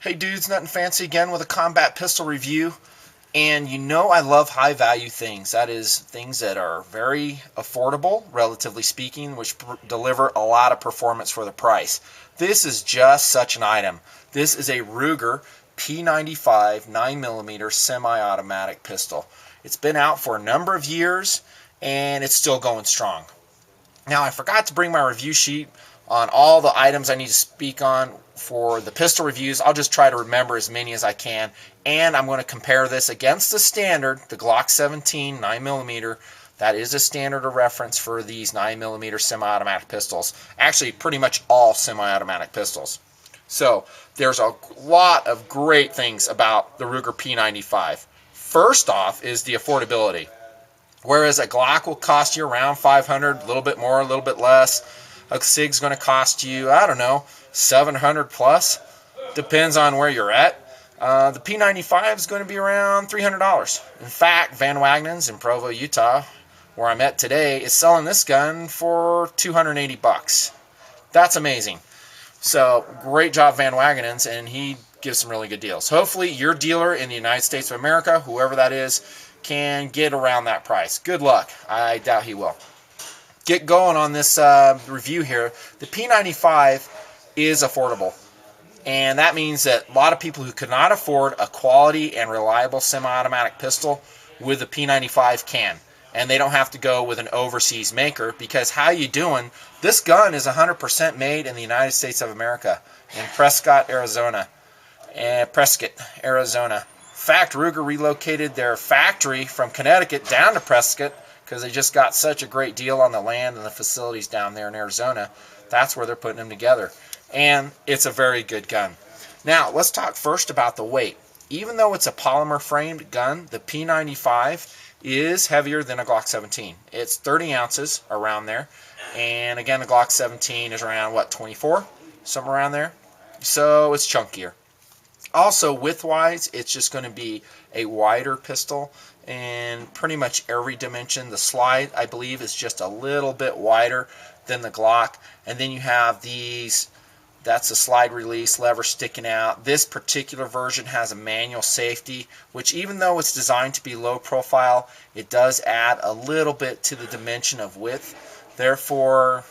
Hey dudes, nutnfancy again with a combat pistol review. And you know I love high value things. That is, things that are very affordable, relatively speaking, which deliver a lot of performance for the price. This is just such an item. This is a Ruger P95 9mm semi-automatic pistol. It's been out for a number of years and it's still going strong. Now, I forgot to bring my review sheet on all the items I need to speak on for the pistol reviews. I'll just try to remember as many as I can, and I'm going to compare this against the standard, the Glock 17 9mm. That is a standard of reference for these 9mm semi-automatic pistols. Actually, pretty much all semi-automatic pistols. So, there's a lot of great things about the Ruger P95. First off is the affordability. Whereas a Glock will cost you around $500, a little bit more, a little bit less. A SIG's going to cost you, I don't know, $700 plus. Depends on where you're at. The P95 is going to be around $300. In fact, Van Wagenen's in Provo, Utah, where I'm at today, is selling this gun for $280. That's amazing. So, great job, Van Wagenen's, and he gives some really good deals. Hopefully, your dealer in the United States of America, whoever that is, can get around that price. Good luck. I doubt he will. Get going on this review here. The P95 is affordable, and that means that a lot of people who could not afford a quality and reliable semi-automatic pistol with the P95 can, and they don't have to go with an overseas maker, because how you doing? This gun is 100% made in the United States of America, in Prescott, Arizona. In fact, Ruger relocated their factory from Connecticut down to Prescott because they just got such a great deal on the land and the facilities down there in Arizona. That's where they're putting them together. And it's a very good gun. Now, let's talk first about the weight. Even though it's a polymer framed gun, the P95 is heavier than a Glock 17. It's 30 ounces around there. And again, the Glock 17 is around, what, 24? Somewhere around there. So it's chunkier. Also, width-wise, it's just going to be a wider pistol in pretty much every dimension. The slide, I believe, is just a little bit wider than the Glock. And then you have these, that's a slide release lever sticking out. This particular version has a manual safety, which even though it's designed to be low profile, it does add a little bit to the dimension of width. Therefore,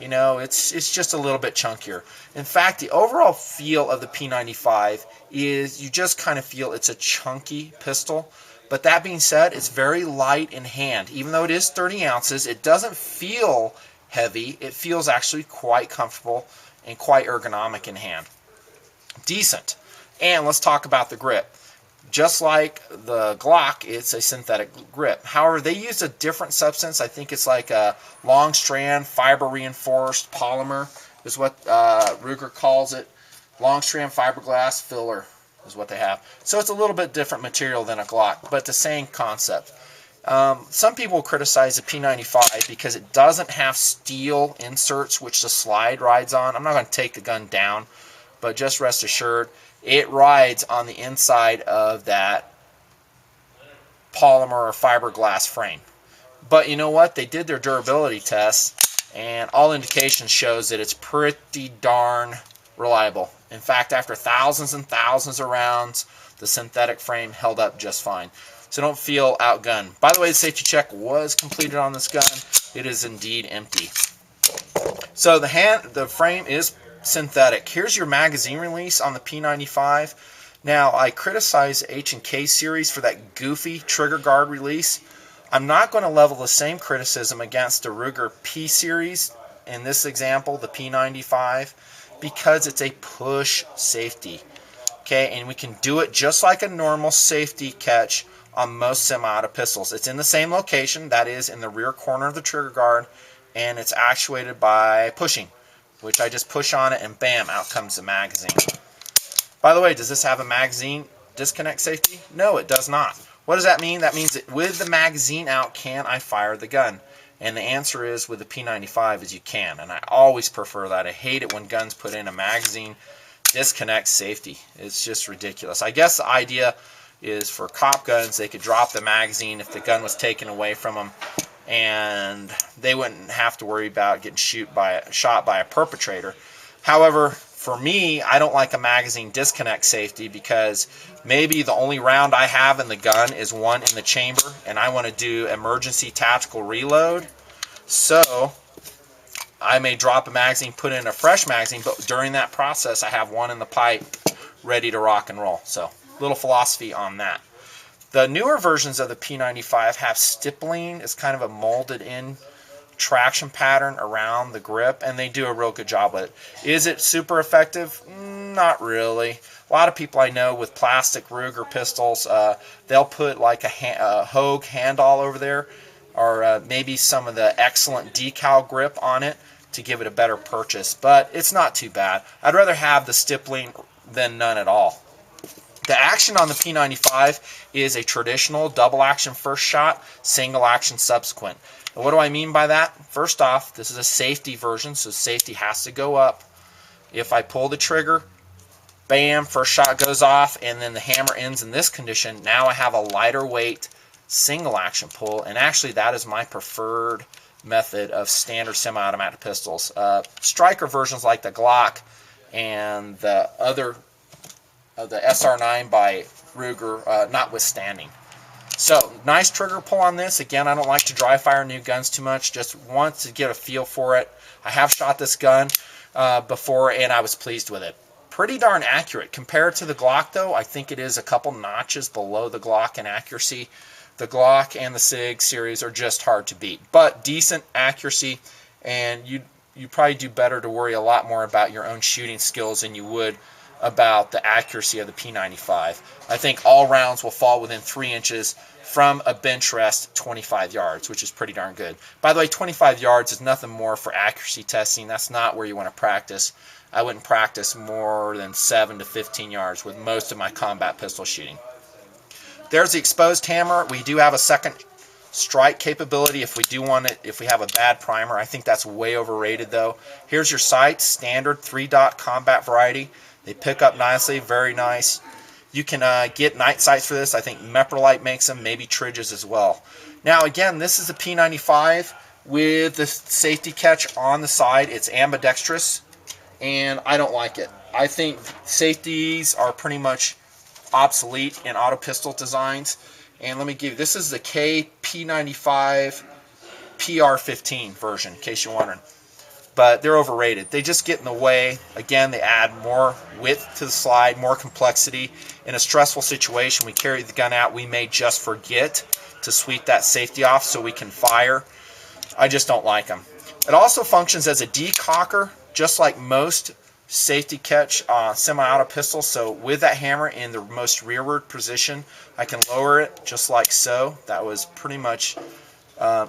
you know, it's just a little bit chunkier. In fact, the overall feel of the P95 is you just kind of feel it's a chunky pistol. But that being said, it's very light in hand. Even though it is 30 ounces, it doesn't feel heavy. It feels actually quite comfortable and quite ergonomic in hand. Decent. And let's talk about the grip. Just like the Glock, it's a synthetic grip. However, they use a different substance. I think it's like a long strand fiber reinforced polymer is what Ruger calls it. Long strand fiberglass filler is what they have. So it's a little bit different material than a Glock, but the same concept. Some people criticize the P95 because it doesn't have steel inserts which the slide rides on. I'm not going to take the gun down, but just rest assured, it rides on the inside of that polymer or fiberglass frame. But you know what? They did their durability tests, and all indications shows that it's pretty darn reliable. In fact, after thousands and thousands of rounds, the synthetic frame held up just fine. So don't feel outgunned. By the way, the safety check was completed on this gun. It is indeed empty. So the frame is synthetic. Here's your magazine release on the P95. Now, I criticize H&K series for that goofy trigger guard release. I'm not going to level the same criticism against the Ruger P series, in this example, the P95, because it's a push safety. Okay, and we can do it just like a normal safety catch on most semi-auto pistols. It's in the same location, that is in the rear corner of the trigger guard, and it's actuated by pushing, which I just push on it and bam, out comes the magazine. By the way, does this have a magazine disconnect safety? No, it does not. What does that mean? That means that with the magazine out, can I fire the gun? And the answer is with the P95 is you can, and I always prefer that. I hate it when guns put in a magazine disconnect safety. It's just ridiculous. I guess the idea is for cop guns, they could drop the magazine if the gun was taken away from them, and they wouldn't have to worry about getting shot by a perpetrator. However, For me, I don't like a magazine disconnect safety because maybe the only round I have in the gun is one in the chamber, and I want to do emergency tactical reload. So I may drop a magazine, put in a fresh magazine, but during that process I have one in the pipe ready to rock and roll. So little philosophy on that. The newer versions of the P95 have stippling. It's kind of a molded in traction pattern around the grip, and they do a real good job with it. Is it super effective? Not really. A lot of people I know with plastic Ruger pistols, they'll put like a Hogue handle over there, or maybe some of the excellent decal grip on it to give it a better purchase, but it's not too bad. I'd rather have the stippling than none at all. The action on the P95 is a traditional double action first shot, single action subsequent. And what do I mean by that? First off, this is a safety version, so safety has to go up. If I pull the trigger, bam, first shot goes off, and then the hammer ends in this condition. Now I have a lighter weight single action pull, and actually that is my preferred method of standard semi-automatic pistols. Striker versions like the Glock and the other the SR9 by Ruger notwithstanding. So nice trigger pull on this. Again, I don't like to dry fire new guns too much, just want to get a feel for it. I have shot this gun before, and I was pleased with it. Pretty darn accurate. Compared to the Glock though, I think it is a couple notches below the Glock in accuracy. The Glock and the SIG series are just hard to beat, but decent accuracy, and you probably do better to worry a lot more about your own shooting skills than you would about the accuracy of the P95. I think all rounds will fall within 3 inches from a bench rest 25 yards, which is pretty darn good. By the way, 25 yards is nothing more for accuracy testing. That's not where you want to practice. I wouldn't practice more than 7 to 15 yards with most of my combat pistol shooting. There's the exposed hammer. We do have a second strike capability if we do want it, if we have a bad primer. I think that's way overrated though. Here's your sights, standard 3-dot combat variety. They pick up nicely, very nice. You can get night sights for this. I think Meprolite makes them, maybe Tridges as well. Now again, this is a P95 with the safety catch on the side. It's ambidextrous, and I don't like it. I think safeties are pretty much obsolete in auto pistol designs. And let me give you, this is the KP95 PR15 version, in case you're wondering. But they're overrated. They just get in the way. Again, they add more width to the slide, more complexity. In a stressful situation, we carry the gun out, we may just forget to sweep that safety off so we can fire. I just don't like them. It also functions as a decocker, just like most safety catch semi-auto pistols. So with that hammer in the most rearward position, I can lower it just like so. That was pretty much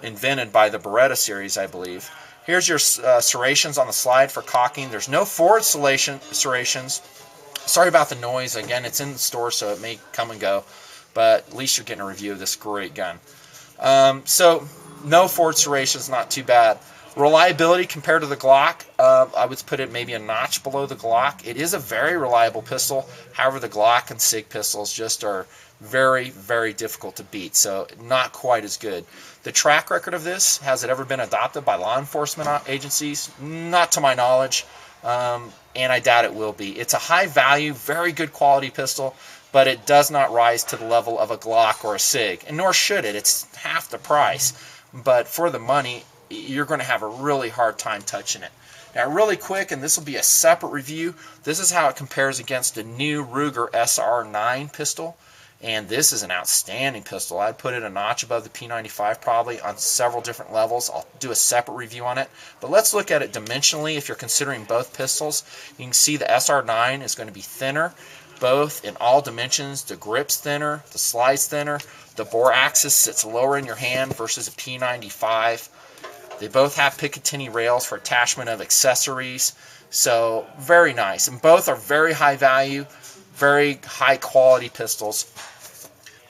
invented by the Beretta series, I believe. Here's your serrations on the slide for cocking. There's no forward serrations. Sorry about the noise. Again, it's in the store, so it may come and go. But at least you're getting a review of this great gun. So no forward serrations, not too bad. Reliability compared to the Glock, I would put it maybe a notch below the Glock. It is a very reliable pistol. However, the Glock and SIG pistols just are very, very difficult to beat, so not quite as good. The track record of this, has it ever been adopted by law enforcement agencies? Not to my knowledge, and I doubt it will be. It's a high value, very good quality pistol, but it does not rise to the level of a Glock or a SIG, and nor should it. It's half the price, but for the money, you're going to have a really hard time touching it. Now really quick, and this will be a separate review, this is how it compares against the new Ruger SR9 pistol. And this is an outstanding pistol. I'd put it a notch above the P95 probably on several different levels. I'll do a separate review on it. But let's look at it dimensionally if you're considering both pistols. You can see the SR9 is going to be thinner, both in all dimensions. The grip's thinner, the slide's thinner, the bore axis sits lower in your hand versus a P95. They both have Picatinny rails for attachment of accessories. So very nice. And both are very high value, very high quality pistols.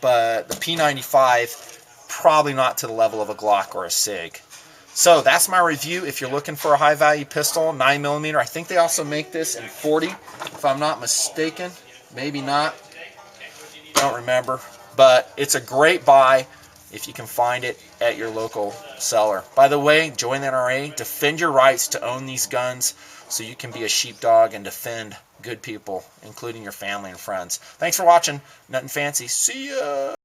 But the P95, probably not to the level of a Glock or a SIG. So that's my review. If you're looking for a high value pistol, 9mm. I think they also make this in 40, if I'm not mistaken. Maybe not. Don't remember. But it's a great buy if you can find it at your local seller. By the way, join the NRA. Defend your rights to own these guns. so you can be a sheepdog and defend good people, including your family and friends. Thanks for watching Nut and Fancy. See ya!